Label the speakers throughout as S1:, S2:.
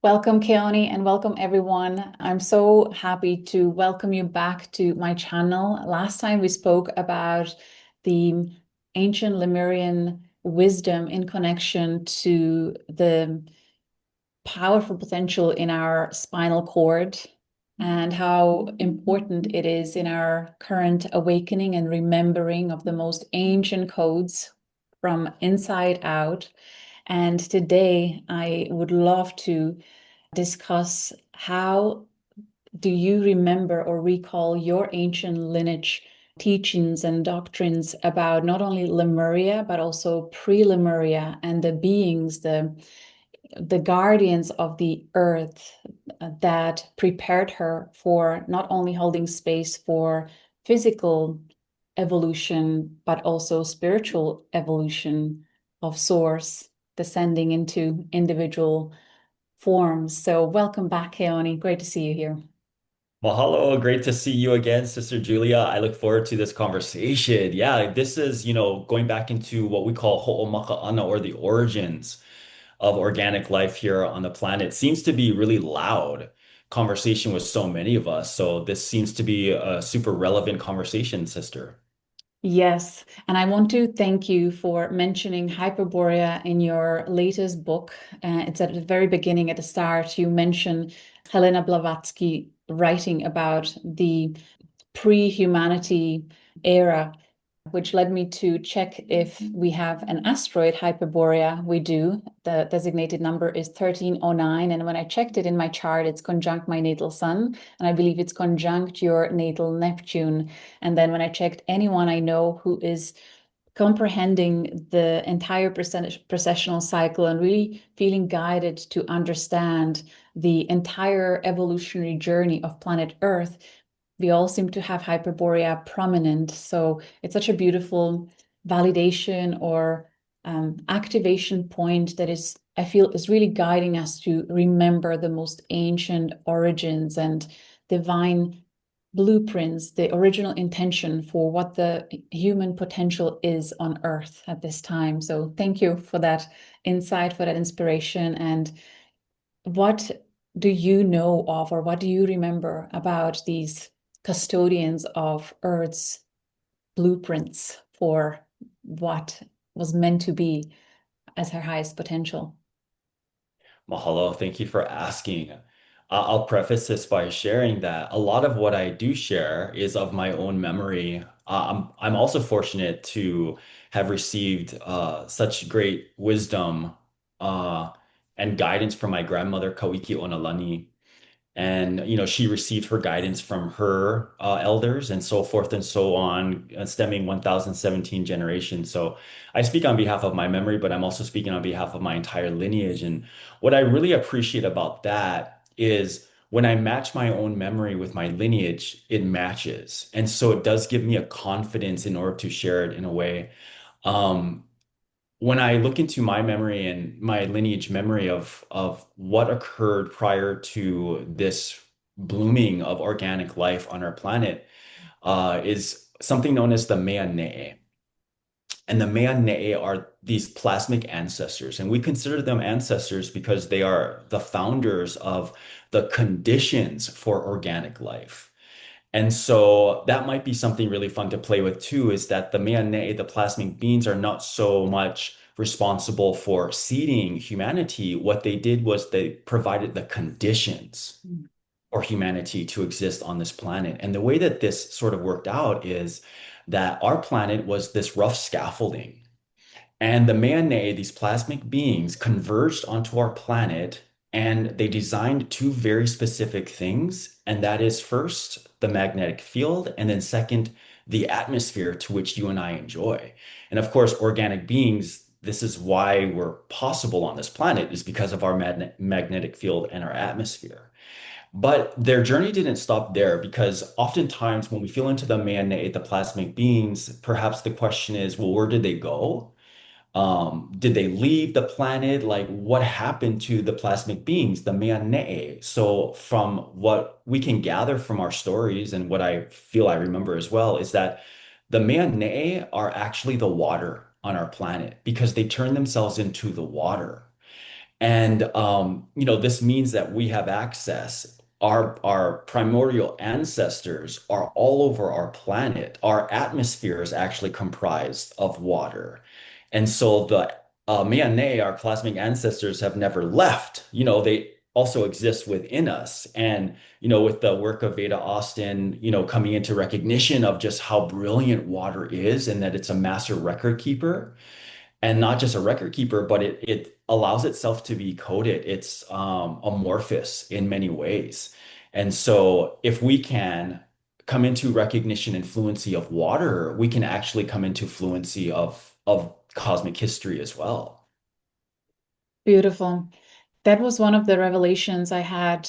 S1: Welcome, Keone, and welcome everyone. I'm so happy to welcome you back to my channel. Last time we spoke about the ancient Lemurian wisdom in connection to the powerful potential in our spinal cord and how important it is in our current awakening and remembering of the most ancient codes from inside out. And today I would love to discuss how do you remember or recall your ancient lineage teachings and doctrines about not only Lemuria, but also pre-Lemuria and the beings, the guardians of the earth that prepared her for not only holding space for physical evolution, but also spiritual evolution of source, descending into individual forms. So welcome back, Keone. Great to see you here.
S2: Mahalo, great to see you again, Sister Julia. I look forward to this conversation. Yeah, this is, going back into what we call ho'omaka'ana or the origins of organic life here on the planet. Seems to be really loud conversation with so many of us. So this seems to be a super relevant conversation, sister.
S1: Yes, and I want to thank you for mentioning Hyperborea in your latest book. It's at the very beginning, at the start, you mention Helena Blavatsky writing about the pre-humanity era, which led me to check if we have an asteroid Hyperborea. We do. The designated number is 1309. And when I checked it in my chart, it's conjunct my natal sun. And I believe it's conjunct your natal Neptune. And then when I checked anyone I know who is comprehending the entire processional cycle and really feeling guided to understand the entire evolutionary journey of planet Earth, we all seem to have Hyperborea prominent. So it's such a beautiful validation or activation point that is, I feel, is really guiding us to remember the most ancient origins and divine blueprints, the original intention for what the human potential is on Earth at this time. So thank you for that insight, for that inspiration. And what do you know of, or what do you remember about these custodians of Earth's blueprints for what was meant to be as her highest potential?
S2: Mahalo, thank you for asking. I'll preface this by sharing that a lot of what I do share is of my own memory. I'm also fortunate to have received such great wisdom uh, and guidance from my grandmother, Kawiki Onalani. And, she received her guidance from her elders and so forth and so on, stemming 1017 generations. So I speak on behalf of my memory, but I'm also speaking on behalf of my entire lineage. And what I really appreciate about that is when I match my own memory with my lineage, it matches. And so it does give me a confidence in order to share it in a way. Um, when I look into my memory and my lineage memory of what occurred prior to this blooming of organic life on our planet, is something known as the Mea Ne'e. And the Mea Ne'e are these plasmic ancestors, and we consider them ancestors because they are the founders of the conditions for organic life. And so that might be something really fun to play with too, is that the Meanei, the plasmic beings, are not so much responsible for seeding humanity. What they did was they provided the conditions for humanity to exist on this planet. And the way that this sort of worked out is that our planet was this rough scaffolding. And the Meanei, these plasmic beings, converged onto our planet and they designed two very specific things. And that is first, the magnetic field, and then second, the atmosphere to which you and I enjoy. And of course, organic beings, this is why we're possible on this planet, is because of our magnetic field and our atmosphere. But their journey didn't stop there because oftentimes when we feel into the Meanei, the plasmic beings, perhaps the question is, well, where did they go? Did they leave the planet? Like, what happened to the plasmic beings, the Meanei? So, from what we can gather from our stories and what I feel I remember as well, is that the Meanei are actually the water on our planet because they turn themselves into the water. And this means that we have access. Our primordial ancestors are all over our planet. Our atmosphere is actually comprised of water. And so the Miane, our plasmic ancestors, have never left. They also exist within us. And, with the work of Veda Austin, coming into recognition of just how brilliant water is and that it's a master record keeper and not just a record keeper, but it allows itself to be coded. It's amorphous in many ways. And so if we can come into recognition and fluency of water, we can actually come into fluency of cosmic history as well.
S1: Beautiful. That was one of the revelations I had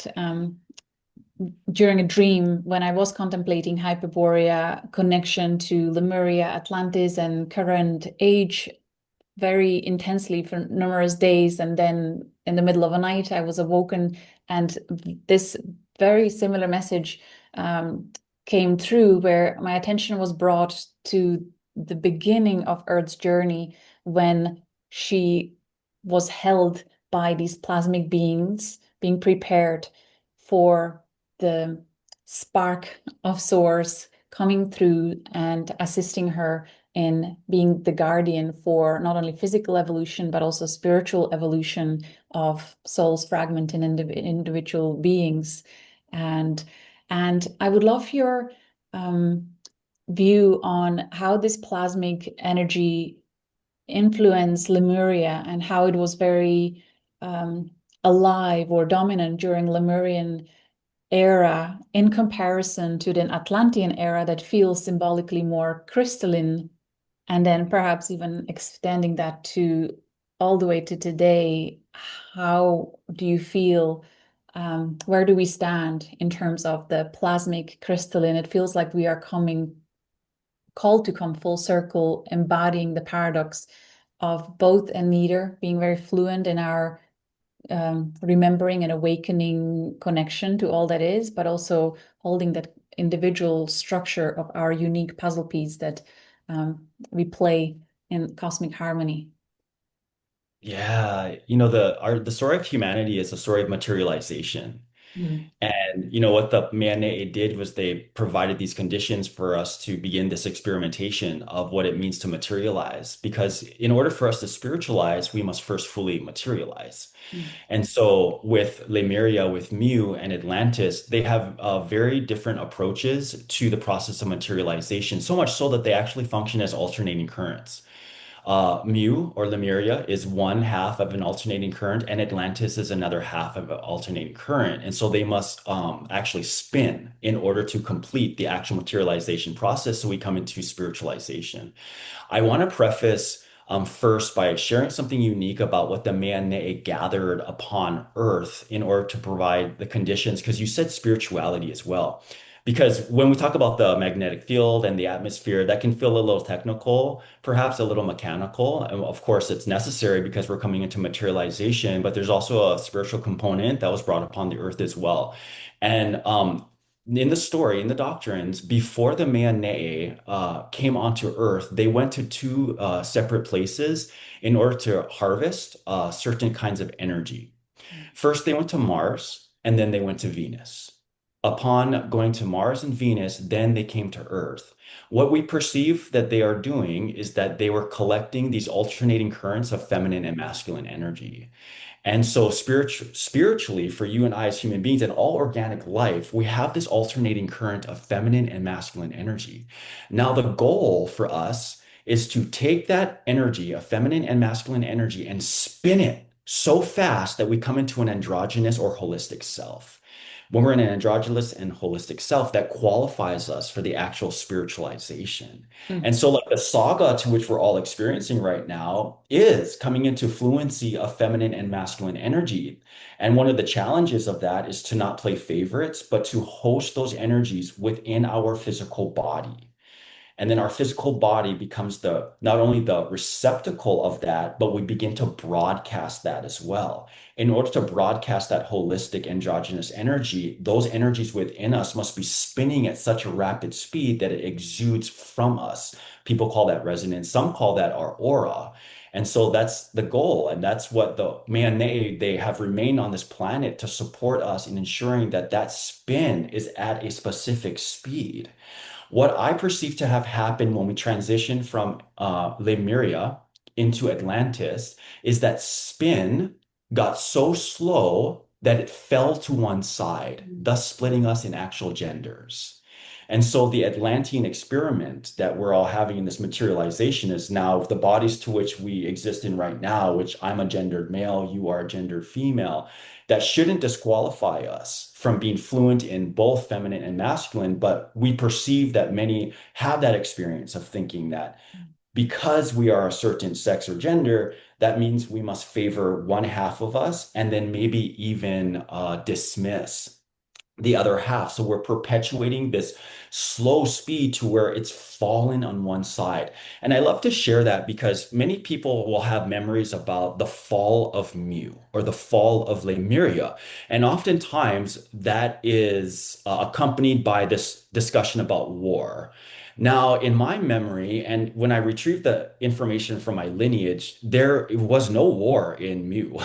S1: during a dream when I was contemplating Hyperborea connection to Lemuria, Atlantis, and current age very intensely for numerous days. And then in the middle of a night, I was awoken, and this very similar message came through where my attention was brought to the beginning of Earth's journey when she was held by these plasmic beings, being prepared for the spark of source coming through and assisting her in being the guardian for not only physical evolution, but also spiritual evolution of soul's fragment in individual beings. And I would love your view on how this plasmic energy influenced Lemuria and how it was very alive or dominant during Lemurian era in comparison to the Atlantean era that feels symbolically more crystalline, and then perhaps even extending that to all the way to today. How do you feel? Where do we stand in terms of the plasmic crystalline? It feels like we are called to come full circle, embodying the paradox of both and neither, being very fluent in our remembering and awakening connection to all that is, but also holding that individual structure of our unique puzzle piece that we play in cosmic harmony.
S2: Yeah, the story of humanity is a story of materialization.
S1: Mm.
S2: And what the Mane did was they provided these conditions for us to begin this experimentation of what it means to materialize. Because in order for us to spiritualize, we must first fully materialize.
S1: Mm.
S2: And so with Lemuria, with Mu and Atlantis, they have very different approaches to the process of materialization, so much so that they actually function as alternating currents. Mu or Lemuria is one half of an alternating current, and Atlantis is another half of an alternating current. And so they must actually spin in order to complete the actual materialization process. So we come into spiritualization. I want to preface first by sharing something unique about what the Mane gathered upon Earth in order to provide the conditions, because you said spirituality as well. Because when we talk about the magnetic field and the atmosphere, that can feel a little technical, perhaps a little mechanical. And of course, it's necessary because we're coming into materialization, but there's also a spiritual component that was brought upon the earth as well. And in the story, in the doctrines, before the Mayanee came onto Earth, they went to two separate places in order to harvest certain kinds of energy. First, they went to Mars, and then they went to Venus. Upon going to Mars and Venus, then they came to Earth. What we perceive that they are doing is that they were collecting these alternating currents of feminine and masculine energy. And so spiritually, for you and I as human beings and all organic life, we have this alternating current of feminine and masculine energy. Now, the goal for us is to take that energy of feminine and masculine energy and spin it so fast that we come into an androgynous or holistic self. When we're in an androgynous and holistic self, that qualifies us for the actual spiritualization.
S1: Mm.
S2: And so, like the saga to which we're all experiencing right now is coming into fluency of feminine and masculine energy. And one of the challenges of that is to not play favorites, but to host those energies within our physical body. And then our physical body becomes the not only the receptacle of that, but we begin to broadcast that as well. In order to broadcast that holistic androgynous energy, those energies within us must be spinning at such a rapid speed that it exudes from us. People call that resonance, some call that our aura. And so that's the goal. And that's what the man, they have remained on this planet to support us in ensuring that that spin is at a specific speed. What I perceive to have happened when we transitioned from Lemuria into Atlantis is that spin got so slow that it fell to one side, thus splitting us in actual genders. And so the Atlantean experiment that we're all having in this materialization is now the bodies to which we exist in right now, which I'm a gendered male, you are a gendered female, that shouldn't disqualify us from being fluent in both feminine and masculine, but we perceive that many have that experience of thinking that because we are a certain sex or gender, that means we must favor one half of us and then maybe even dismiss the other half. So we're perpetuating this slow speed to where it's fallen on one side. And I love to share that because many people will have memories about the fall of Mu or the fall of Lemuria. And oftentimes that is accompanied by this discussion about war. Now, in my memory, and when I retrieved the information from my lineage, there was no war in Mu.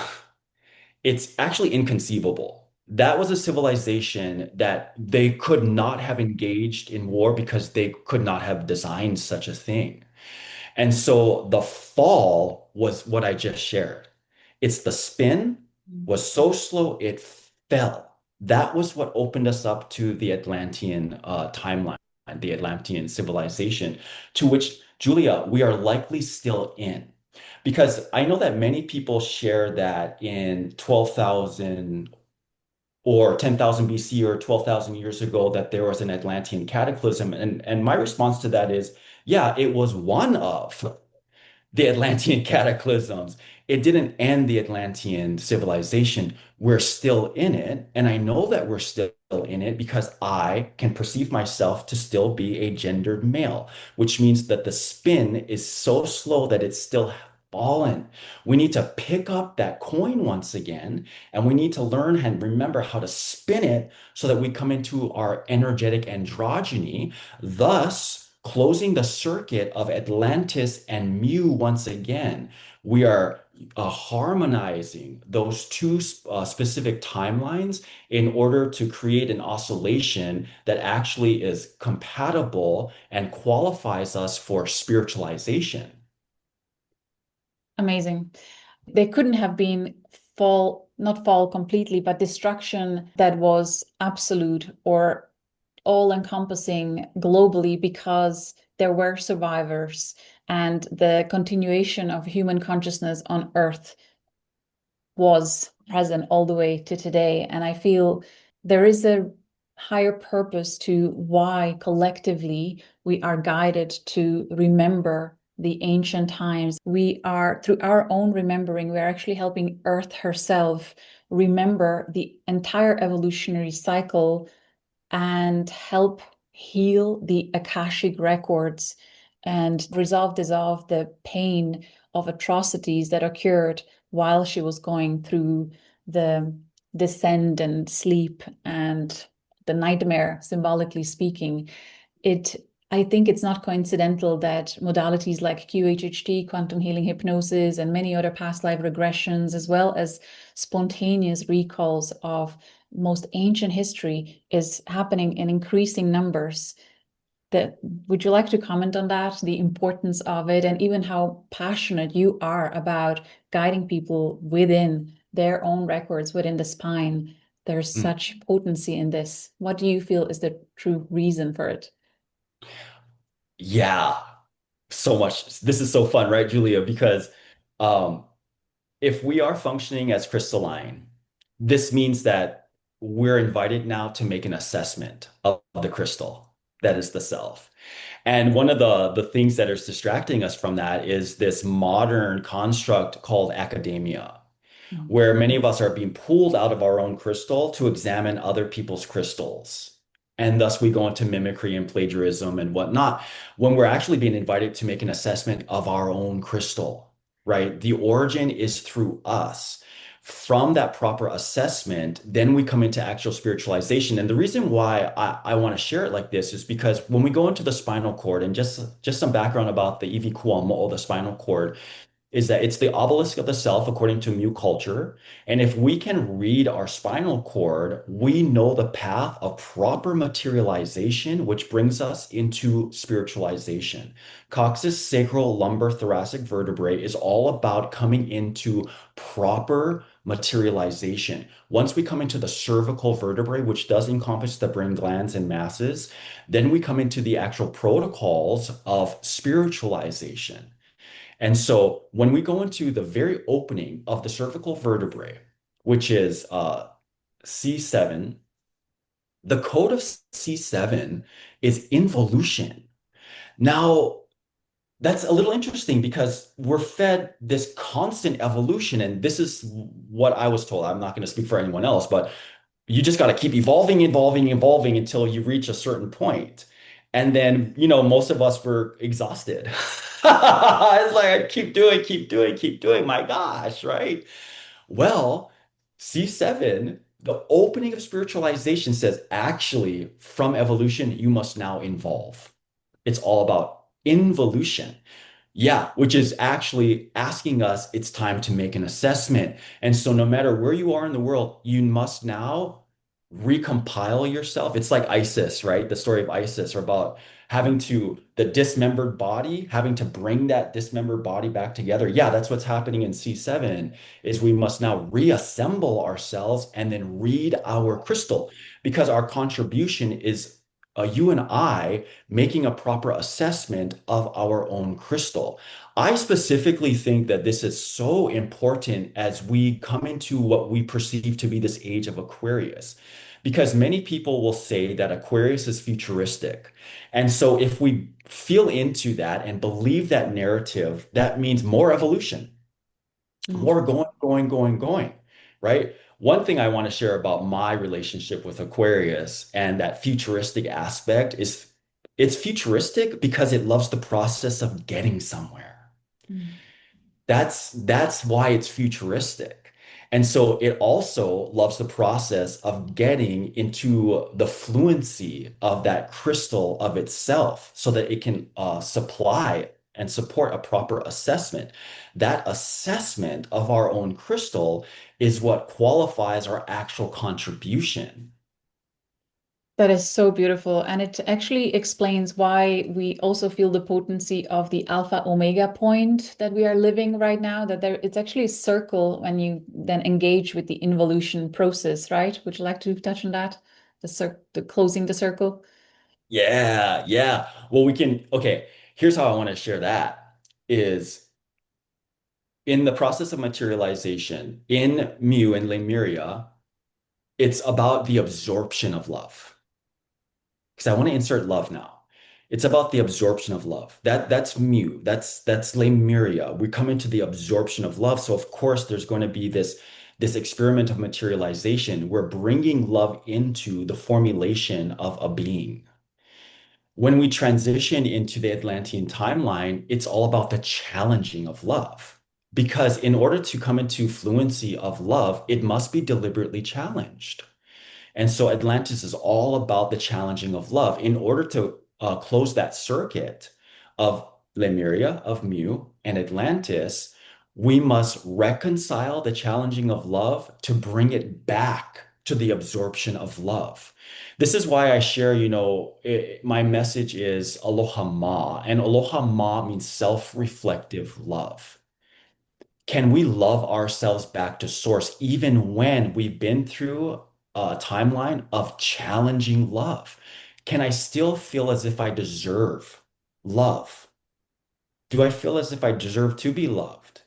S2: It's actually inconceivable. That was a civilization that they could not have engaged in war because they could not have designed such a thing. And so the fall was what I just shared. It's the spin was so slow it fell. That was what opened us up to the Atlantean timeline, the Atlantean civilization, to which, Julia, we are likely still in. Because I know that many people share that in 12,000 or 10,000 BC or 12,000 years ago that there was an Atlantean cataclysm. And my response to that is, yeah, it was one of the Atlantean cataclysms. It didn't end the Atlantean civilization. We're still in it. And I know that we're still in it because I can perceive myself to still be a gendered male, which means that the spin is so slow that it's still fallen. We need to pick up that coin once again, and we need to learn and remember how to spin it so that we come into our energetic androgyny, thus closing the circuit of Atlantis and Mu once again. We are harmonizing those two specific timelines in order to create an oscillation that actually is compatible and qualifies us for spiritualization.
S1: Amazing. They couldn't have been not fall completely, but destruction that was absolute or all-encompassing globally because there were survivors and the continuation of human consciousness on Earth was present all the way to today. And I feel there is a higher purpose to why collectively we are guided to remember the ancient times. We are, through our own remembering, we're actually helping Earth herself remember the entire evolutionary cycle and help heal the Akashic records and dissolve the pain of atrocities that occurred while she was going through the descent and sleep and the nightmare, symbolically speaking. I think it's not coincidental that modalities like QHHT, quantum healing hypnosis, and many other past life regressions, as well as spontaneous recalls of most ancient history, is happening in increasing numbers. Would you like to comment on that, the importance of it, and even how passionate you are about guiding people within their own records, within the spine? There's
S2: Mm.
S1: such potency in this. What do you feel is the true reason for it?
S2: Yeah, so much. This is so fun, right, Julia? Because um, if we are functioning as crystalline, this means that we're invited now to make an assessment of the crystal that is the self. And one of the things that is distracting us from that is this modern construct called academia,
S1: Mm.
S2: where many of us are being pulled out of our own crystal to examine other people's crystals. And thus we go into mimicry and plagiarism and whatnot when we're actually being invited to make an assessment of our own crystal, right? The origin is through us. From that proper assessment, then we come into actual spiritualization. And the reason why I want to share it like this is because when we go into the spinal cord, and just some background about the Ivi Kuamo, the spinal cord, is that it's the obelisk of the self according to Mu culture. And if we can read our spinal cord, we know the path of proper materialization, which brings us into spiritualization. Coccyx, sacral, lumbar, thoracic vertebrae is all about coming into proper materialization. Once we come into the cervical vertebrae, which does encompass the brain glands and masses, then we come into the actual protocols of spiritualization. And so when we go into the very opening of the cervical vertebrae, which is C7, the code of C7 is involution. Now, that's a little interesting because we're fed this constant evolution. And this is what I was told. I'm not going to speak for anyone else, but you just got to keep evolving, evolving, evolving until you reach a certain point. And then, most of us were exhausted. It's like, I keep doing, keep doing, keep doing. My gosh, right? Well, C7, the opening of spiritualization says actually, from evolution, you must now evolve. It's all about involution. Yeah, which is actually asking us it's time to make an assessment. And so, no matter where you are in the world, you must now recompile yourself. It's like Isis, right? The story of Isis are about the dismembered body, having to bring that dismembered body back together. Yeah, that's what's happening in C7 is we must now reassemble ourselves and then read our crystal because our contribution is you and I making a proper assessment of our own crystal. I specifically think that this is so important as we come into what we perceive to be this age of Aquarius, because many people will say that Aquarius is futuristic. And so if we feel into that and believe that narrative, that means more evolution,
S1: Mm.
S2: more going, going, going, going, right? One thing I want to share about my relationship with Aquarius and that futuristic aspect is it's futuristic because it loves the process of getting somewhere.
S1: Mm.
S2: That's why it's futuristic. And so it also loves the process of getting into the fluency of that crystal of itself so that it can supply and support a proper assessment. That assessment of our own crystal is what qualifies our actual contribution.
S1: That is so beautiful. And it actually explains why we also feel the potency of the alpha omega point that we are living right now, that it's actually a circle when you then engage with the involution process, right? Would you like to touch on that? The closing the circle?
S2: Yeah, yeah. Well, okay, here's how I want to share that is in the process of materialization in Mu and Lemuria, it's about the absorption of love. Because I want to insert love now. It's about the absorption of love. That's Mu. That's Lemuria. We come into the absorption of love. So of course there's going to be this experiment of materialization. We're bringing love into the formulation of a being. When we transition into the Atlantean timeline, it's all about the challenging of love. Because in order to come into fluency of love, it must be deliberately challenged. And so Atlantis is all about the challenging of love. In order to close that circuit of Lemuria, of Mu, and Atlantis, we must reconcile the challenging of love to bring it back to the absorption of love. This is why I share, my message is Aloha Ma, and Aloha Ma means self-reflective love. Can we love ourselves back to source even when we've been through a timeline of challenging love? Can I still feel as if I deserve love? Do I feel as if I deserve to be loved?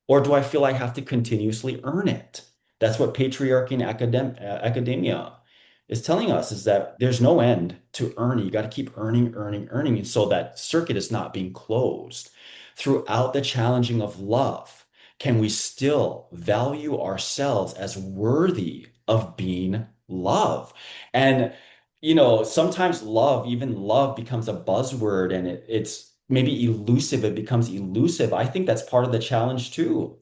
S2: Or do I feel I have to continuously earn it? That's what patriarchy and academia is telling us is that there's no end to earning. You got to keep earning, earning, earning. And so that circuit is not being closed. Throughout the challenging of love, can we still value ourselves as worthy of being loved? And, sometimes love, even love becomes a buzzword and it's maybe elusive. It becomes elusive. I think that's part of the challenge too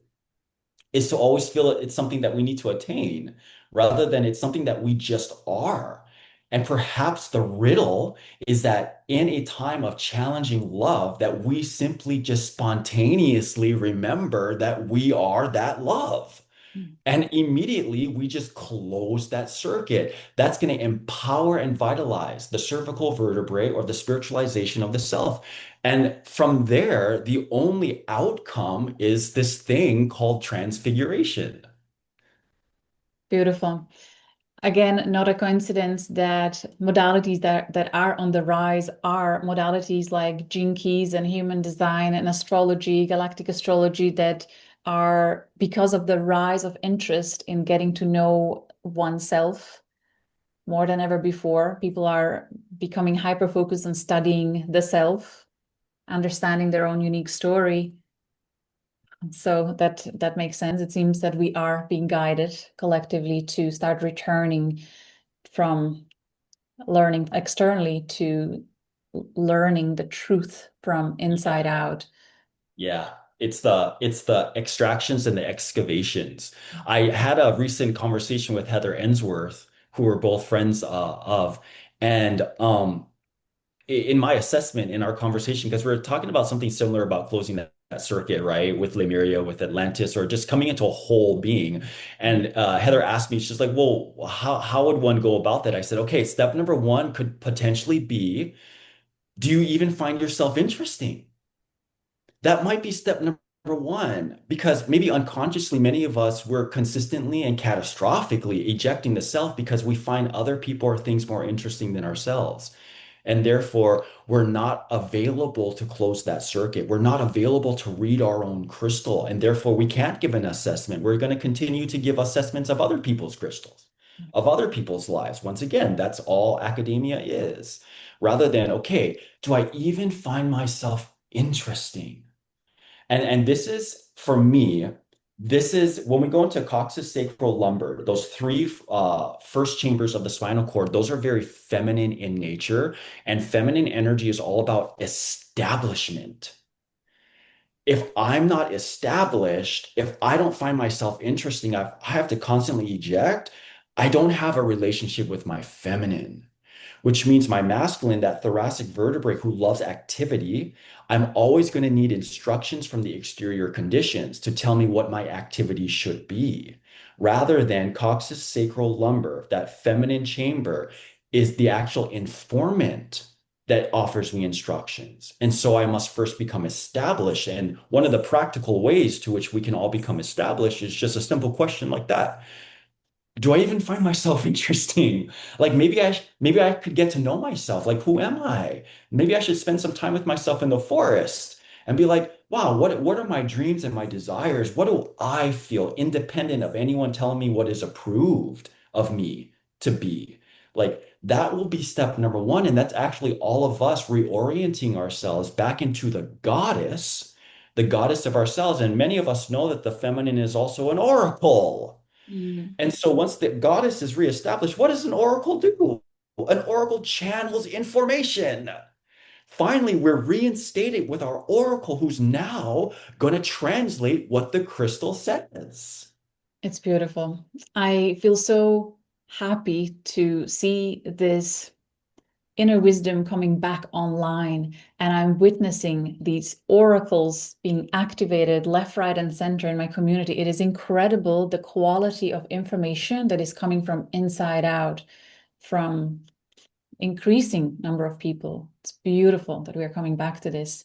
S2: is to always feel it's something that we need to attain rather than it's something that we just are. And perhaps the riddle is that in a time of challenging love, that we simply just spontaneously remember that we are that love. And immediately we just close that circuit. That's going to empower and vitalize the cervical vertebrae or the spiritualization of the self. And from there, the only outcome is this thing called transfiguration.
S1: Beautiful. Again, not a coincidence that modalities that are on the rise are modalities like gene keys and human design and astrology, galactic astrology, that are because of the rise of interest in getting to know oneself more than ever before. People are becoming hyper focused on studying the self, understanding their own unique story. So that makes sense. It seems that we are being guided collectively to start returning from learning externally to learning the truth from inside out.
S2: Yeah, it's the extractions and the excavations. I had a recent conversation with Heather Ensworth, who we're both friends of, and in my assessment in our conversation, because we are talking about something similar about closing that circuit, right, with Lemuria, with Atlantis, or just coming into a whole being. And Heather asked me, she's like, "Well, how would one go about that?" I said, "Okay, step number one could potentially be, do you even find yourself interesting?" That might be step number one, because maybe unconsciously, many of us were consistently and catastrophically ejecting the self because we find other people or things more interesting than ourselves. And therefore, we're not available to close that circuit. We're not available to read our own crystal. And therefore, we can't give an assessment. We're going to continue to give assessments of other people's crystals, of other people's lives. Once again, that's all academia is. Rather than, okay, do I even find myself interesting? And this is for me, this is when we go into coccyx sacral lumbar, those three first chambers of the spinal cord, those are very feminine in nature. And feminine energy is all about establishment. If I'm not established, if I don't find myself interesting, I have to constantly eject. I don't have a relationship with my feminine, which means my masculine, that thoracic vertebrae who loves activity, I'm always going to need instructions from the exterior conditions to tell me what my activity should be, rather than coccyx sacral lumbar, that feminine chamber is the actual informant that offers me instructions. And so I must first become established. And one of the practical ways to which we can all become established is just a simple question like that: do I even find myself interesting? Like maybe I could get to know myself. Like, who am I? Maybe I should spend some time with myself in the forest and be like, wow, what are my dreams and my desires? What do I feel independent of anyone telling me what is approved of me to be? Like that will be step number one. And that's actually all of us reorienting ourselves back into the goddess of ourselves. And many of us know that the feminine is also an oracle.
S1: Mm.
S2: And so once the goddess is reestablished, what does an oracle do? An oracle channels information. Finally, we're reinstated with our oracle, who's now going to translate what the crystal says.
S1: It's beautiful. I feel so happy to see this inner wisdom coming back online, and I'm witnessing these oracles being activated left, right, and center in my community. It is incredible the quality of information that is coming from inside out, from increasing number of people. It's beautiful that we are coming back to this.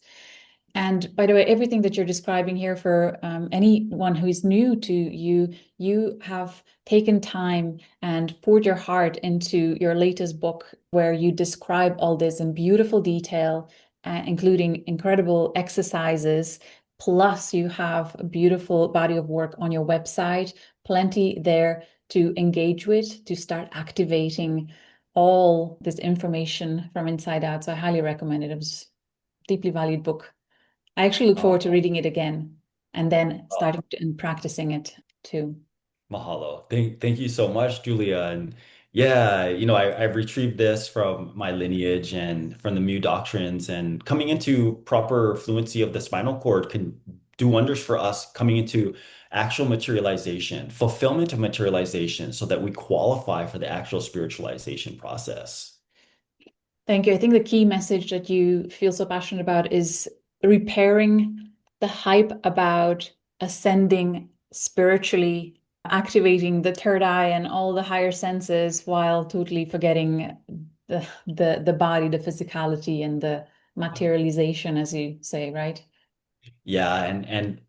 S1: And by the way, everything that you're describing here, for anyone who is new to you, you have taken time and poured your heart into your latest book, where you describe all this in beautiful detail, including incredible exercises. Plus, you have a beautiful body of work on your website, plenty there to engage with, to start activating all this information from inside out. So I highly recommend it. It was a deeply valued book. I actually look
S2: Uh,
S1: forward to reading it again and then
S2: uh,
S1: starting and practicing it too.
S2: Mahalo. Thank you so much, Julia. And yeah, I've retrieved this from my lineage and from the Mu doctrines, and coming into proper fluency of the spinal cord can do wonders for us coming into actual materialization, fulfillment of materialization, so that we qualify for the actual spiritualization process.
S1: Thank you. I think the key message that you feel so passionate about is repairing the hype about ascending spiritually, activating the third eye and all the higher senses while totally forgetting the body, the physicality and the materialization, as you say, right?
S2: Yeah, and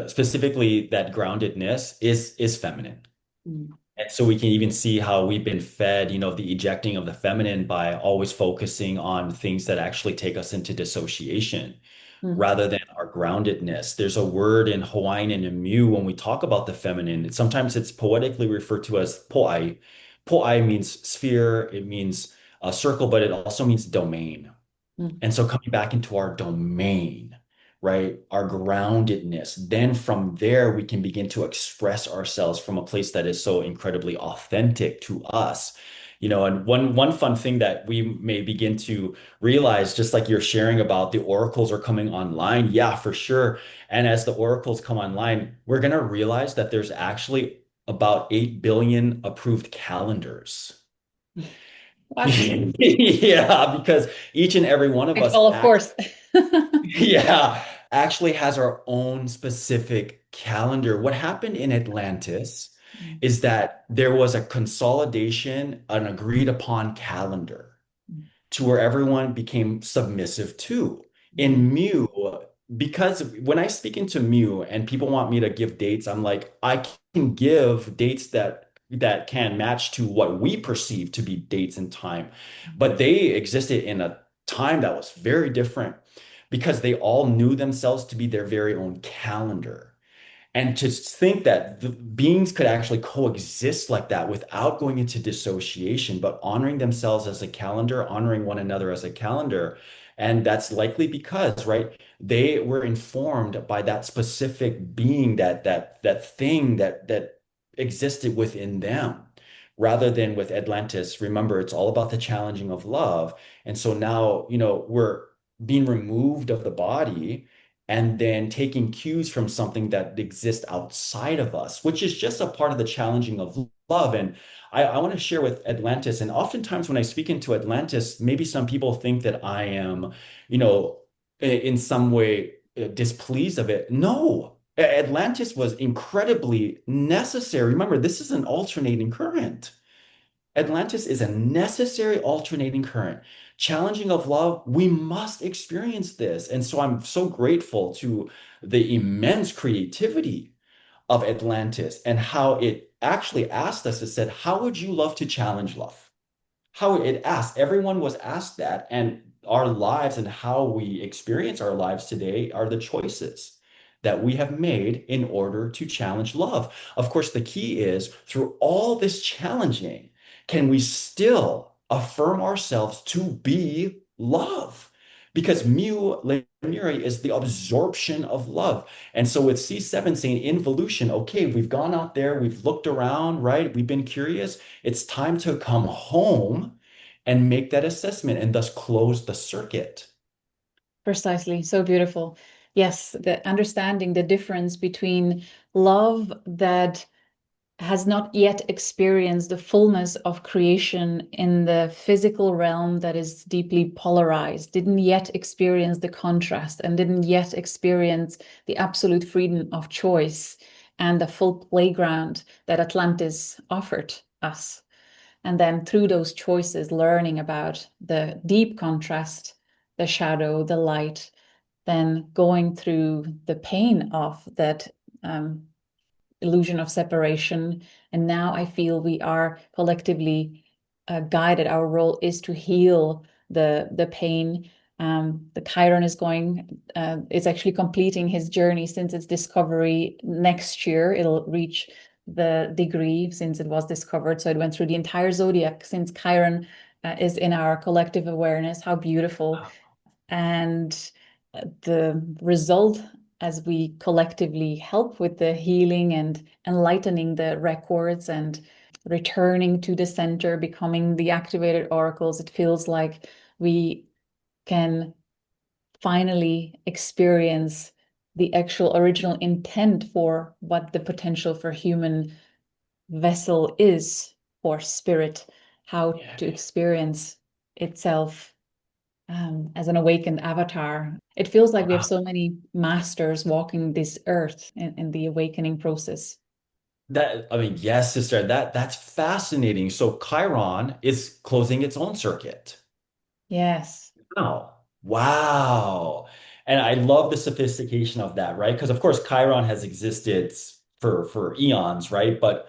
S2: specifically that groundedness is feminine.
S1: Mm,
S2: And so we can even see how we've been fed, the ejecting of the feminine by always focusing on things that actually take us into dissociation
S1: mm,
S2: rather than our groundedness. There's a word in Hawaiian and in Mu when we talk about the feminine. Sometimes it's poetically referred to as po'ai. Po'ai means sphere, it means a circle, but it also means domain.
S1: mm.
S2: And so coming back into our domain, right? Our groundedness, then from there we can begin to express ourselves from a place that is so incredibly authentic to us. And one fun thing that we may begin to realize, just like you're sharing about the oracles are coming online, yeah, for sure. And as the oracles come online, we're going to realize that there's actually about 8 billion approved calendars.
S1: What?
S2: Yeah, because each and every one of
S1: Like,
S2: us
S1: well, of course.
S2: yeah, actually has our own specific calendar. What happened in Atlantis
S1: Mm,
S2: is that there was a consolidation, an agreed upon calendar
S1: mm,
S2: to where everyone became submissive to.
S1: mm,
S2: In Mu, because when I speak into Mu and people want me to give dates, I'm like, I can give dates that can match to what we perceive to be dates and time, but they existed in a time that was very different because they all knew themselves to be their very own calendar. And to think that the beings could actually coexist like that without going into dissociation, but honoring themselves as a calendar, honoring one another as a calendar. And that's likely because, right, they were informed by that specific being, that thing that existed within them. Rather than with Atlantis, remember, it's all about the challenging of love. And so now, we're being removed of the body and then taking cues from something that exists outside of us, which is just a part of the challenging of love. And I want to share with Atlantis. And oftentimes when I speak into Atlantis, maybe some people think that I am, in some way displeased of it. No, Atlantis was incredibly necessary. Remember, this is an alternating current. Atlantis is a necessary alternating current. Challenging of love, we must experience this. And so I'm so grateful to the immense creativity of Atlantis and how it actually asked us, it said, how would you love to challenge love? How it asked, everyone was asked that. And our lives and how we experience our lives today are the choices that we have made in order to challenge love. Of course, the key is through all this challenging, can we still affirm ourselves to be love? Because mu Lemuria is the absorption of love. And so with C7 saying involution, okay, we've gone out there, we've looked around, right? We've been curious. It's time to come home and make that assessment and thus close the circuit.
S1: Precisely. So beautiful. Yes, the understanding the difference between love that has not yet experienced the fullness of creation in the physical realm that is deeply polarized, didn't yet experience the contrast, and didn't yet experience the absolute freedom of choice and the full playground that Atlantis offered us. And then through those choices, learning about the deep contrast, the shadow, the light, then going through the pain of that illusion of separation. And now I feel we are collectively guided. Our role is to heal the pain. The Chiron is actually completing his journey since its discovery next year. It'll reach the degree since it was discovered. So it went through the entire zodiac since Chiron is in our collective awareness. How beautiful. And the result, as we collectively help with the healing and enlightening the records and returning to the center, becoming the activated oracles, it feels like we can finally experience the actual original intent for what the potential for human vessel is for spirit, how
S2: Yeah.
S1: to experience itself as an awakened avatar. It feels like we have
S2: Wow.
S1: so many masters walking this earth in the awakening process.
S2: I mean, yes, sister, that's fascinating. So Chiron is closing its own circuit.
S1: Yes.
S2: Wow. Wow. And I love the sophistication of that, right? Because of course Chiron has existed for eons, right? But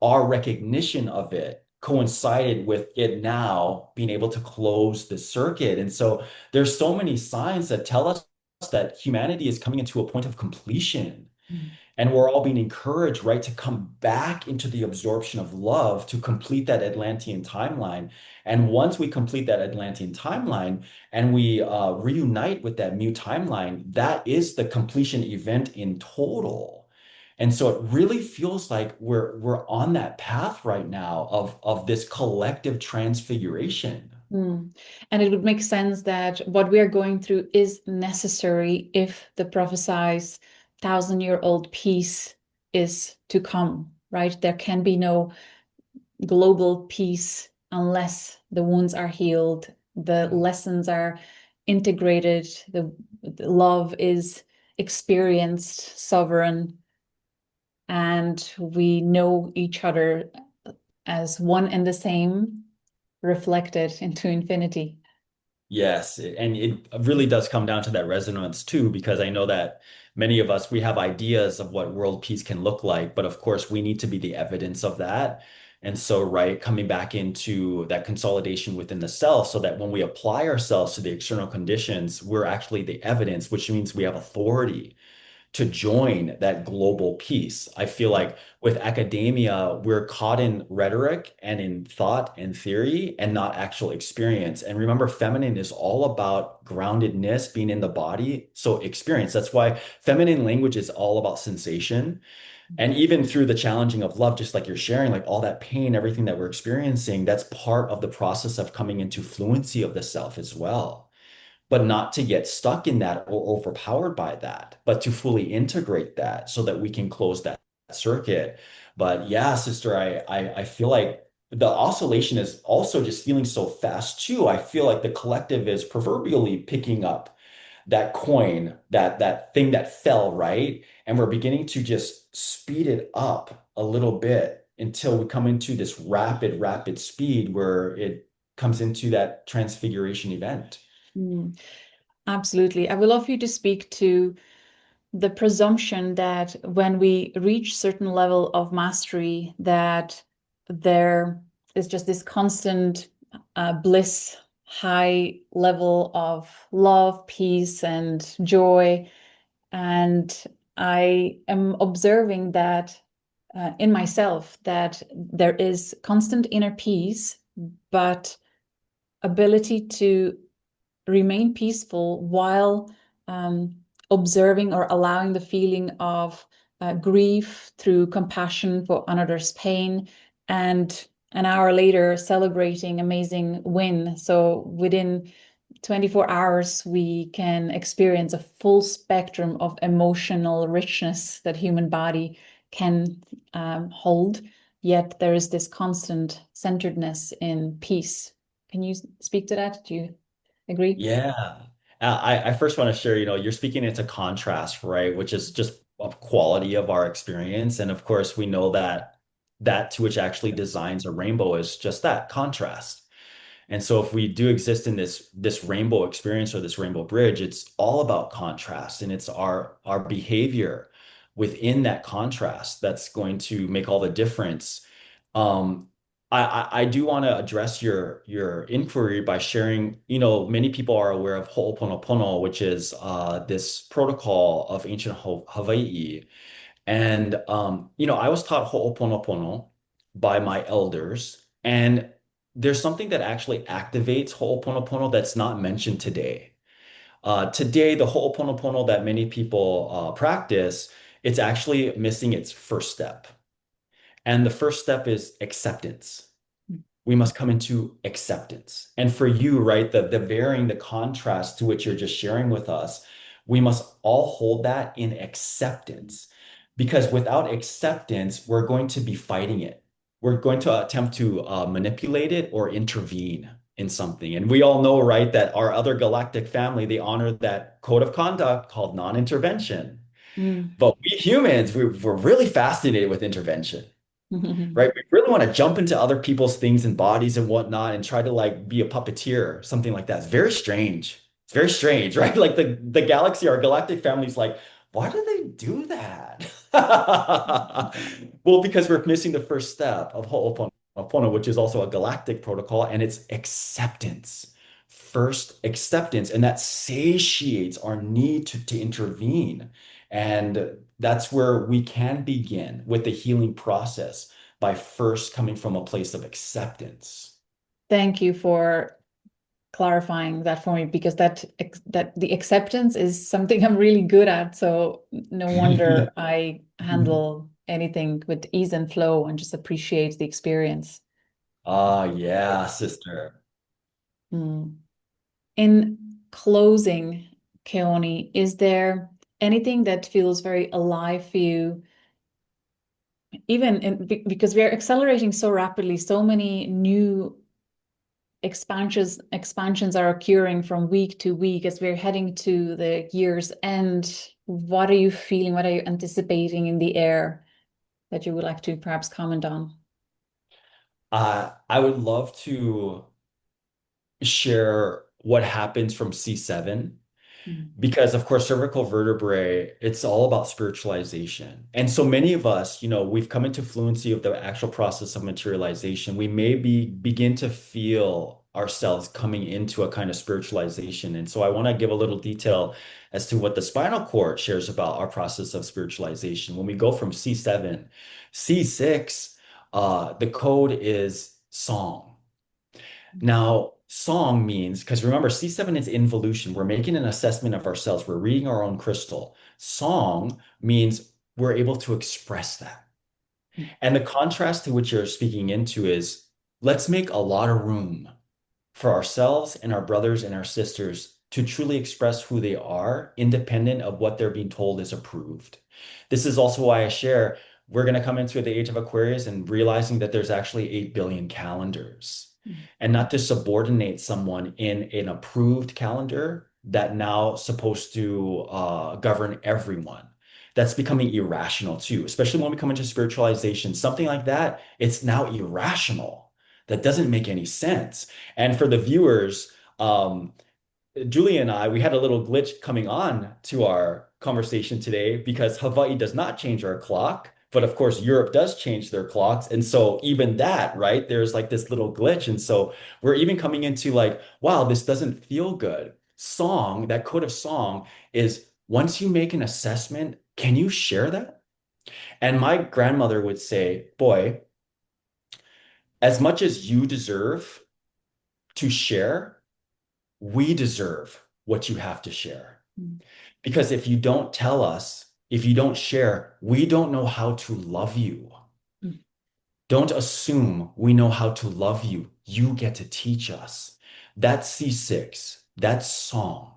S2: our recognition of it coincided with it now being able to close the circuit. And so there's so many signs that tell us that humanity is coming into a point of completion.
S1: Mm.
S2: And we're all being encouraged, right, to come back into the absorption of love to complete that Atlantean timeline. And once we complete that Atlantean timeline and we reunite with that new timeline, that is the completion event in total. And so it really feels like we're on that path right now of this collective transfiguration.
S1: Mm. And it would make sense that what we are going through is necessary if the prophesized 1,000-year-old peace is to come, right? There can be no global peace unless the wounds are healed, the lessons are integrated, the love is experienced, sovereign, and we know each other as one and the same, reflected into infinity.
S2: Yes, and it really does come down to that resonance too, because I know that many of us, we have ideas of what world peace can look like, but of course, we need to be the evidence of that. And so, right, coming back into that consolidation within the self so that when we apply ourselves to the external conditions, we're actually the evidence, which means we have authority to join that global peace. I feel like with academia, we're caught in rhetoric and in thought and theory and not actual experience. And remember, feminine is all about groundedness, being in the body. So experience. That's why feminine language is all about sensation. And even through the challenging of love, just like you're sharing, like all that pain, everything that we're experiencing, that's part of the process of coming into fluency of the self as well, but not to get stuck in that or overpowered by that, but to fully integrate that so that we can close that circuit. But yeah, sister, I feel like the oscillation is also just feeling so fast too. I feel like the collective is proverbially picking up that coin, that thing that fell, right? And we're beginning to just speed it up a little bit until we come into this rapid speed where it comes into that transfiguration event.
S1: Mm, absolutely. I would love you to speak to the presumption that when we reach certain level of mastery, that there is just this constant bliss, high level of love, peace, and joy. And I am observing that in myself, that there is constant inner peace, but ability to remain peaceful while um, observing or allowing the feeling of grief through compassion for another's pain, and an hour later celebrating amazing win. So within 24 hours, we can experience a full spectrum of emotional richness that human body can hold. Yet there is this constant centeredness in peace. Can you speak to that? Do you agree?
S2: Yeah. I first want to share, you're speaking into contrast, right? Which is just of quality of our experience. And of course, we know that that to which actually designs a rainbow is just that contrast. And so if we do exist in this rainbow experience or this rainbow bridge, it's all about contrast and it's our behavior within that contrast that's going to make all the difference. Um, I do want to address your inquiry by sharing, many people are aware of Ho'oponopono, which is this protocol of ancient Hawaii. And I was taught Ho'oponopono by my elders, and there's something that actually activates Ho'oponopono that's not mentioned today. Today, the Ho'oponopono that many people practice, it's actually missing its first step. And the first step is acceptance. We must come into acceptance. And for you, right, the varying, the contrast to which you're just sharing with us, We must all hold that in acceptance because without acceptance, we're going to be fighting it. We're going to attempt to manipulate it or intervene in something. And we all know, right, that our other galactic family, they honor that code of conduct called non-intervention.
S1: Mm.
S2: But we humans, we're really fascinated with intervention, right? We really want to jump into other people's things and bodies and whatnot and try to like be a puppeteer or something like that. It's very strange. It's very strange, right? Like the galaxy, our galactic family's like, why do they do that? Well, because we're missing the first step of Ho'oponopono, which is also a galactic protocol, and it's acceptance. First, acceptance, and that satiates our need to intervene. And that's where we can begin with the healing process by first coming from a place of acceptance.
S1: Thank you for clarifying that for me because that the acceptance is something I'm really good at. So no wonder I handle anything with ease and flow and just appreciate the experience.
S2: Ah, yeah, sister.
S1: Mm. In closing, Keoni, is there anything that feels very alive for you? Even because we are accelerating so rapidly, so many new expansions are occurring from week to week as we're heading to the year's end. What are you feeling? What are you anticipating in the air that you would like to perhaps comment on?
S2: I would love to share what happens from C7
S1: Mm.
S2: because of course cervical vertebrae, it's all about spiritualization. And so many of us, we've come into fluency of the actual process of materialization. We may begin to feel ourselves coming into a kind of spiritualization. And so I want to give a little detail as to what the spinal cord shares about our process of spiritualization. When we go from C7, C6, the code is song. Now, song means, because remember, C7 is involution. We're making an assessment of ourselves. We're reading our own crystal. Song means we're able to express that. And the contrast to which you're speaking into is let's make a lot of room for ourselves and our brothers and our sisters to truly express who they are, independent of what they're being told is approved. This is also why I share we're going to come into the age of Aquarius and realizing that there's actually 8 billion calendars and not to subordinate someone in an approved calendar that now supposed to govern everyone. That's becoming irrational too, especially when we come into spiritualization. Something like that, it's now irrational. That doesn't make any sense. And for the viewers, Julie and I, we had a little glitch coming on to our conversation today because Hawaii does not change our clock, but of course Europe does change their clocks. And so even that, right, there's like this little glitch. And so we're even coming into like, wow, this doesn't feel good. Song, that code of song is once you make an assessment, can you share that? And my grandmother would say, boy, as much as you deserve to share, we deserve what you have to share. Because if you don't tell us, if you don't share, we don't know how to love you. Don't assume we know how to love you. You get to teach us. That's C6. That's song.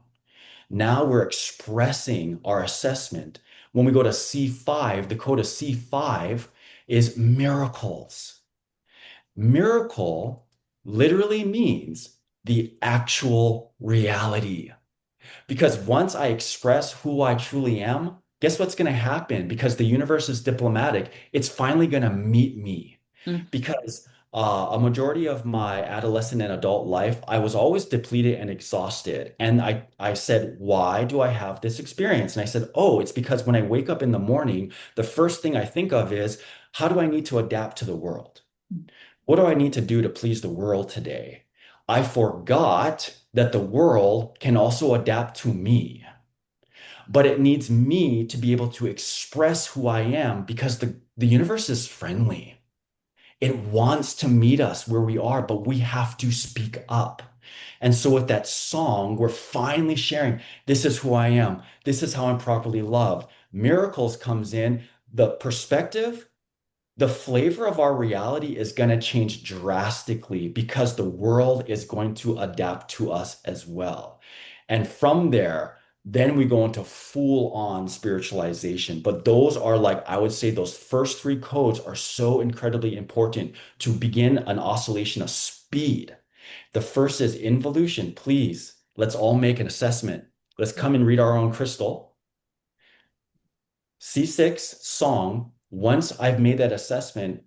S2: Now we're expressing our assessment. When we go to C5, the code of C5 is miracles. Miracle literally means the actual reality. Because once I express who I truly am, guess what's going to happen? Because the universe is diplomatic, it's finally going to meet me.
S1: Mm.
S2: Because a majority of my adolescent and adult life, I was always depleted and exhausted. And I said, why do I have this experience? And I said, oh, it's because when I wake up in the morning, the first thing I think of is, how do I need to adapt to the world? What do I need to do to please the world today? I forgot that the world can also adapt to me, but it needs me to be able to express who I am because the universe is friendly. It wants to meet us where we are, but we have to speak up. And so with that song, we're finally sharing, this is who I am. This is how I'm properly loved. Miracles comes in, the perspective, the flavor of our reality is going to change drastically because the world is going to adapt to us as well. And from there, Then we go into full on spiritualization. But those are like, I would say those first three codes are so incredibly important to begin an oscillation of speed. The first is involution. Please, let's all make an assessment. Let's come and read our own crystal. C6 song. Once I've made that assessment,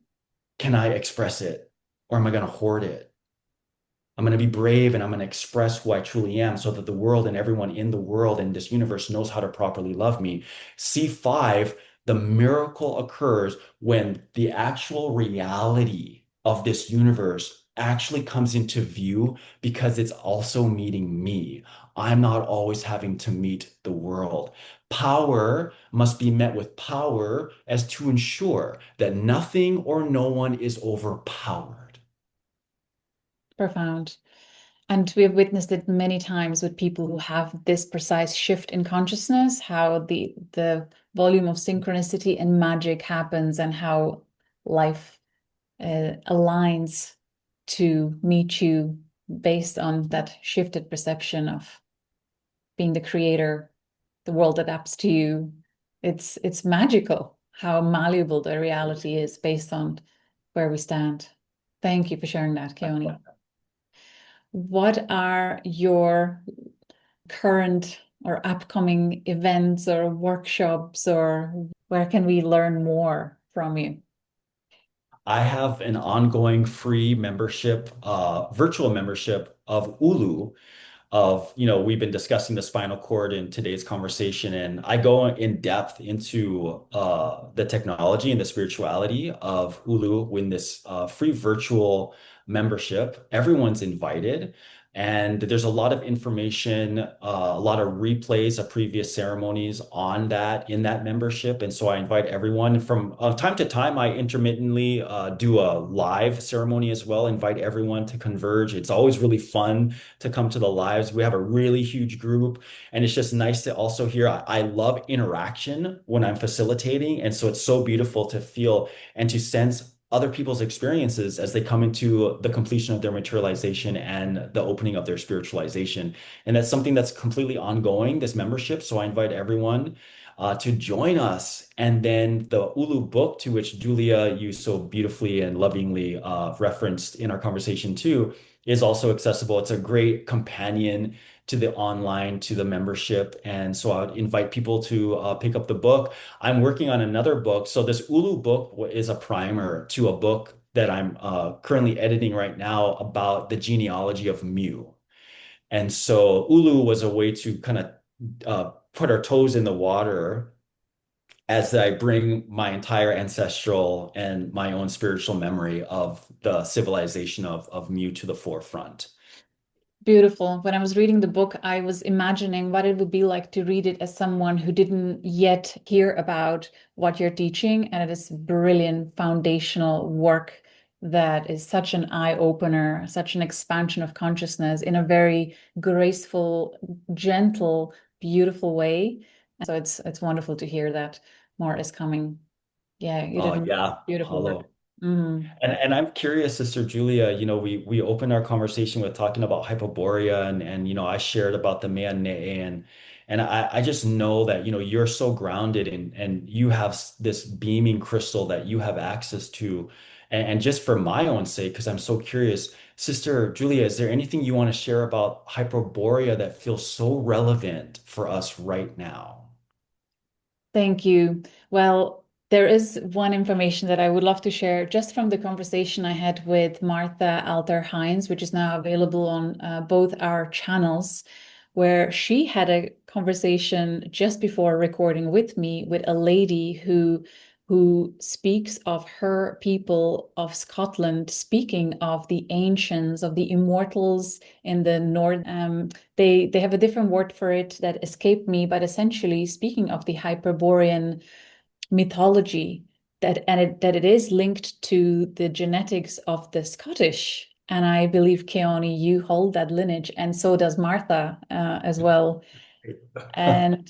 S2: can I express it or am I going to hoard it? I'm going to be brave and I'm going to express who I truly am so that the world and everyone in the world and this universe knows how to properly love me. C5, the miracle occurs when the actual reality of this universe actually comes into view because it's also meeting me. I'm not always having to meet the world. Power must be met with power as to ensure that nothing or no one is overpowered.
S1: Profound. And we have witnessed it many times with people who have this precise shift in consciousness, how the volume of synchronicity and magic happens and how life aligns to meet you based on that shifted perception of being the creator. The world adapts to you. It's magical how malleable the reality is based on where we stand. Thank you for sharing that, Keone. What are your current or upcoming events or workshops, or where can we learn more from you?
S2: I have an ongoing free membership, virtual membership of Ulu, we've been discussing the spinal cord in today's conversation, and I go in depth into the technology and the spirituality of Ulu in this free virtual membership. Everyone's invited, and there's a lot of information, a lot of replays of previous ceremonies on that in that membership. And so I invite everyone from time to time. I intermittently do a live ceremony as well, invite everyone to converge. It's always really fun to come to the lives. We have a really huge group, and it's just nice to also hear. I love interaction when I'm facilitating, and so it's so beautiful to feel and to sense other people's experiences as they come into the completion of their materialization and the opening of their spiritualization. And that's something that's completely ongoing, this membership. So I invite everyone to join us. And then the Ulu book, to which Julia, you so beautifully and lovingly referenced in our conversation too, is also accessible. It's a great companion to the online, to the membership. And so I would invite people to pick up the book. I'm working on another book. So this Ulu book is a primer to a book that I'm currently editing right now about the genealogy of Mu. And so Ulu was a way to kind of put our toes in the water as I bring my entire ancestral and my own spiritual memory of the civilization of Mu to the forefront.
S1: Beautiful. When I was reading the book, I was imagining what it would be like to read it as someone who didn't yet hear about what you're teaching. And it is brilliant foundational work that is such an eye-opener, such an expansion of consciousness in a very graceful, gentle, beautiful way. So it's wonderful to hear that more is coming. Yeah, you
S2: Oh
S1: did
S2: yeah,
S1: beautiful work.
S2: hello.
S1: Mhm.
S2: And I'm curious, Sister Julia, we opened our conversation with talking about Hyperborea and I shared about the man and I just know that you're so grounded and you have this beaming crystal that you have access to. And just for my own sake, because I'm so curious, Sister Julia, is there anything you want to share about Hyperborea that feels so relevant for us right now?
S1: Thank you. Well, there is one information that I would love to share just from the conversation I had with Martha Alter Hines, which is now available on both our channels, where she had a conversation just before recording with me with a lady who speaks of her people of Scotland, speaking of the ancients, of the immortals in the north. They have a different word for it that escaped me, but essentially speaking of the Hyperborean mythology that it is linked to the genetics of the Scottish. And I believe, Keone, you hold that lineage, and so does Martha as well. And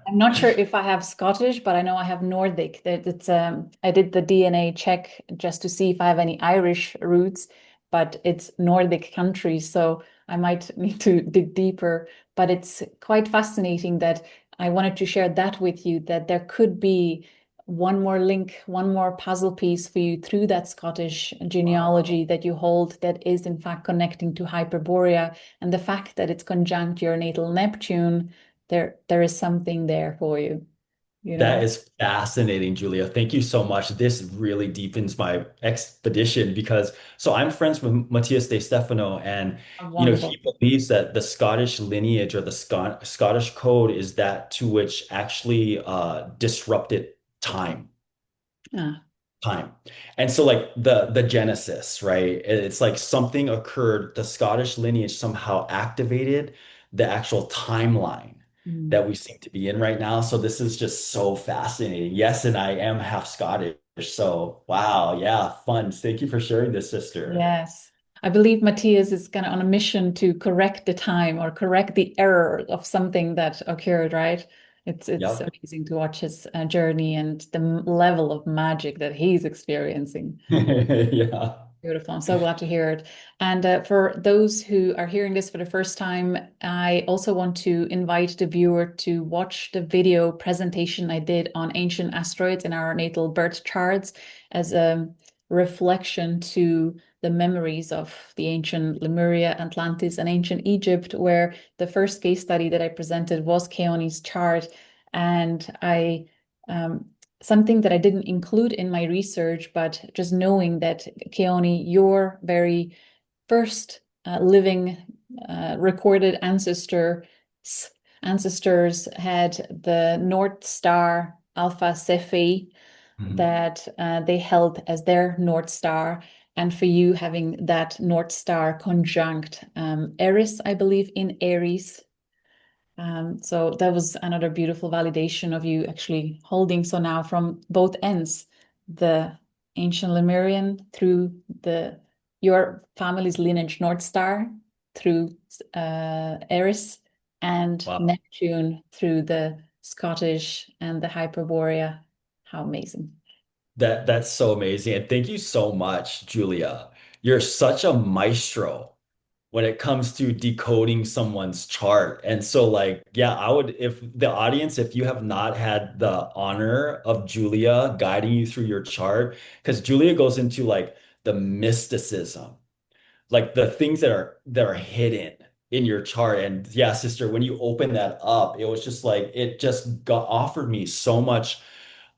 S1: I'm not sure if I have Scottish, but I know I have Nordic. That it's I did the DNA check just to see if I have any Irish roots, but it's Nordic countries, so I might need to dig deeper. but it's quite fascinating that I wanted to share that with you, that there could be one more link, one more puzzle piece for you through that Scottish genealogy that you hold that is in fact connecting to Hyperborea, and the fact that it's conjunct your natal Neptune, there is something there for you, you
S2: That
S1: know?
S2: is fascinating, Julia. Thank you so much. This really deepens my expedition because so I'm friends with Matthias de Stefano, and he
S1: Wonderful.
S2: believes that the Scottish lineage or the Scottish code is that to which actually disrupted time.
S1: Ah,
S2: Time. And so like the Genesis, right? It's like something occurred, the Scottish lineage somehow activated the actual timeline
S1: mm.
S2: that we seem to be in right now. So this is just so fascinating. Yes, and I am half Scottish. So wow, yeah, fun. Thank you for sharing this, sister.
S1: Yes. I believe Matthias is kind of on a mission to correct the time or correct the error of something that occurred, right? It's
S2: Yep.
S1: amazing to watch his journey and the level of magic that he's experiencing.
S2: Yeah.
S1: Beautiful. I'm so glad to hear it. And for those who are hearing this for the first time, I also want to invite the viewer to watch the video presentation I did on ancient asteroids in our natal birth charts as a reflection to the memories of the ancient Lemuria, Atlantis, and ancient Egypt, where the first case study that I presented was Keone's chart. And um, something that I didn't include in my research, but just knowing that Keone, your very first living recorded ancestors had the North Star Alpha Cephei
S2: Mhm.
S1: that they held as their North Star. And for you having that North Star conjunct Eris, I believe, in Aries, so that was another beautiful validation of you actually holding. So now from both ends, the ancient Lemurian through the your family's lineage North Star through Eris and
S2: Wow.
S1: Neptune through the Scottish and the Hyperborea. How amazing.
S2: That's so amazing. And thank you so much, Julia. You're such a maestro when it comes to decoding someone's chart. And so like, yeah, I would, if the audience, if you have not had the honor of Julia guiding you through your chart, because Julia goes into like the mysticism, like the things that are hidden in your chart. And yeah, sister, when you open that up, it was just like it just got offered me so much.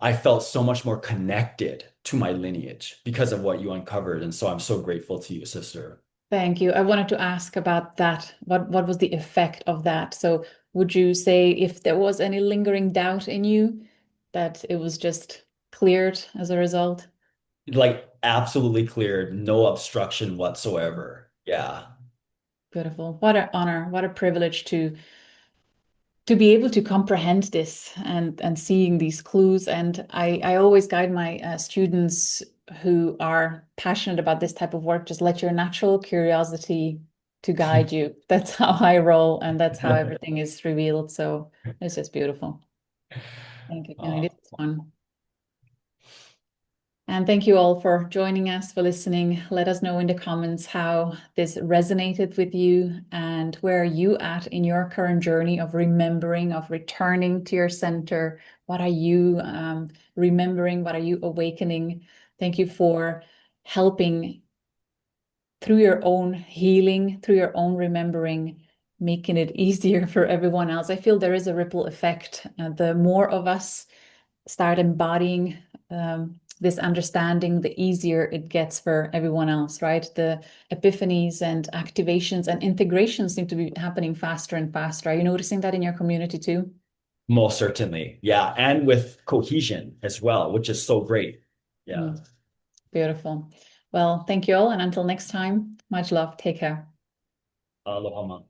S2: I felt so much more connected to my lineage because of what you uncovered. And so I'm so grateful to you, sister.
S1: Thank you. I wanted to ask about that. What was the effect of that? So would you say if there was any lingering doubt in you that it was just cleared as a result?
S2: Like absolutely cleared, no obstruction whatsoever. Yeah.
S1: Beautiful. What an honor, what a privilege to be able to comprehend this and seeing these clues. And I always guide my students who are passionate about this type of work, just let your natural curiosity to guide you. That's how I roll, and that's how everything is revealed. So it's just beautiful. Thank you, Kenny. This
S2: Oh,
S1: is fun. And thank you all for joining us, for listening. Let us know in the comments how this resonated with you and where are you at in your current journey of remembering, of returning to your center. What are you remembering? What are you awakening? Thank you for helping through your own healing, through your own remembering, making it easier for everyone else. I feel there is a ripple effect. The more of us start embodying this understanding, the easier it gets for everyone else, right? The epiphanies and activations and integrations seem to be happening faster and faster. Are you noticing that in your community too?
S2: most certainly. Yeah. And with cohesion as well, which is so great. Yeah.
S1: Mm, beautiful. Well, thank you all. And until next time, much love. Take care.
S2: Aloha Ma.